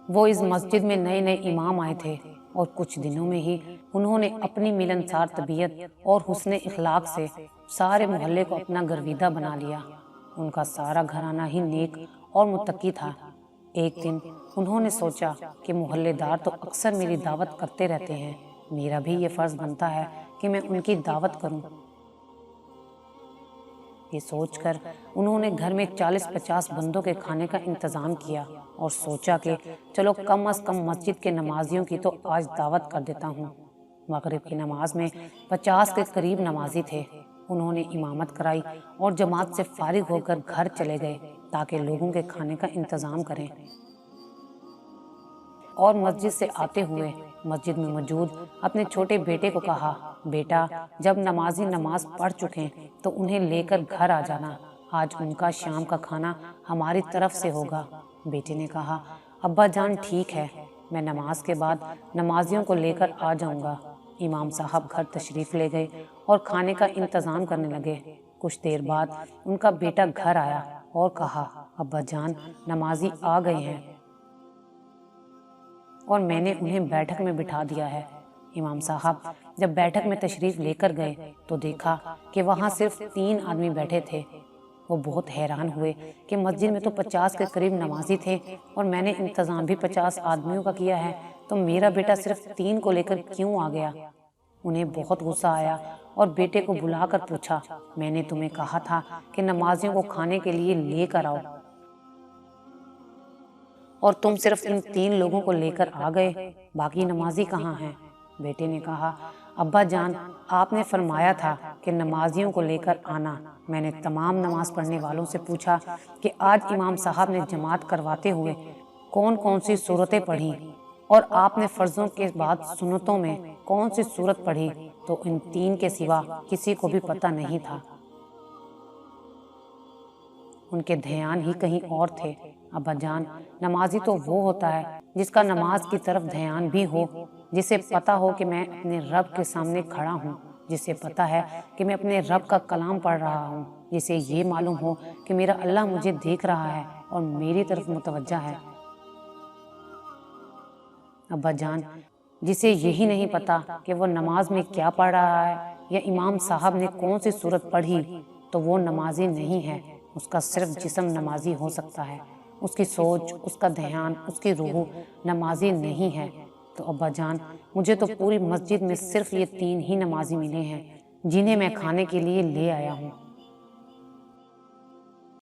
وہ اس مسجد میں نئے نئے امام آئے تھے اور کچھ دنوں میں ہی انہوں نے اپنی ملنسار طبیعت اور حسن اخلاق سے سارے محلے کو اپنا گرویدہ بنا لیا۔ ان کا سارا گھرانہ ہی نیک اور متقی تھا۔ ایک دن انہوں نے سوچا کہ محلے دار تو اکثر میری دعوت کرتے رہتے ہیں، میرا بھی یہ فرض بنتا ہے کہ میں ان کی دعوت کروں۔ یہ سوچ کر انہوں نے گھر میں 40-50 بندوں کے کھانے کا انتظام کیا اور سوچا کہ چلو کم از کم مسجد کے نمازیوں کی تو آج دعوت کر دیتا ہوں۔ مغرب کی نماز میں 50 کے قریب نمازی تھے۔ انہوں نے امامت کرائی اور جماعت سے فارغ ہو کر گھر چلے گئے تاکہ لوگوں کے کھانے کا انتظام کریں، اور مسجد سے آتے ہوئے مسجد میں موجود اپنے چھوٹے بیٹے کو کہا، بیٹا جب نمازی نماز پڑھ چکیں تو انہیں لے کر گھر آ جانا، آج ان کا شام کا کھانا ہماری طرف سے ہوگا۔ بیٹے نے کہا، ابا جان ٹھیک ہے، میں نماز کے بعد نمازیوں کو لے کر آ جاؤں گا۔ امام صاحب گھر تشریف لے گئے اور کھانے کا انتظام کرنے لگے۔ کچھ دیر بعد ان کا بیٹا گھر آیا اور کہا، ابا جان نمازی آ گئے ہیں اور میں نے انہیں بیٹھک میں بٹھا دیا ہے۔ امام صاحب جب بیٹھک میں تشریف لے کر گئے تو دیکھا کہ وہاں صرف 3 آدمی بیٹھے تھے۔ وہ بہت حیران ہوئے کہ مسجد میں تو 50 کے قریب نمازی تھے اور میں نے انتظام بھی 50 آدمیوں کا کیا ہے، تو میرا بیٹا صرف 3 کو لے کر کیوں آ گیا؟ انہیں بہت غصہ آیا اور بیٹے کو بلا کر پوچھا، میں نے تمہیں کہا تھا کہ نمازیوں کو کھانے کے لیے لے کر آؤ اور تم صرف ان 3 لوگوں کو لے کر آ گئے، باقی نمازی کہاں ہیں؟ بیٹے نے کہا، ابا جان آپ نے فرمایا تھا کہ نمازیوں کو لے کر آنا۔ میں نے تمام نماز پڑھنے والوں سے پوچھا کہ آج امام صاحب نے جماعت کرواتے ہوئے کون کون سی صورتیں پڑھی اور آپ نے فرضوں کے بعد سنتوں میں کون سی صورت پڑھی، تو ان 3 کے سوا کسی کو بھی پتہ نہیں تھا۔ ان کے دھیان ہی کہیں اور تھے۔ ابا جان نمازی تو وہ ہوتا ہے جس کا نماز کی طرف دھیان بھی ہو، جسے پتہ ہو کہ میں اپنے رب کے سامنے کھڑا ہوں، جسے پتہ ہے کہ میں اپنے رب کا کلام پڑھ رہا ہوں، جسے یہ معلوم ہو کہ میرا اللہ مجھے دیکھ رہا ہے اور میری طرف متوجہ ہے۔ ابا جان جسے یہی نہیں پتہ کہ وہ نماز میں کیا پڑھ رہا ہے یا امام صاحب نے کون سی صورت پڑھی، تو وہ نمازی نہیں ہے، اس کا صرف جسم نمازی ہو سکتا ہے، اس کی سوچ، اس کا دھیان، اس کی روح نمازی نہیں ہے۔ تو ابا جان مجھے تو پوری مسجد میں صرف یہ 3 ہی نمازی ملے ہیں جنہیں میں کھانے کے لیے لے آیا ہوں۔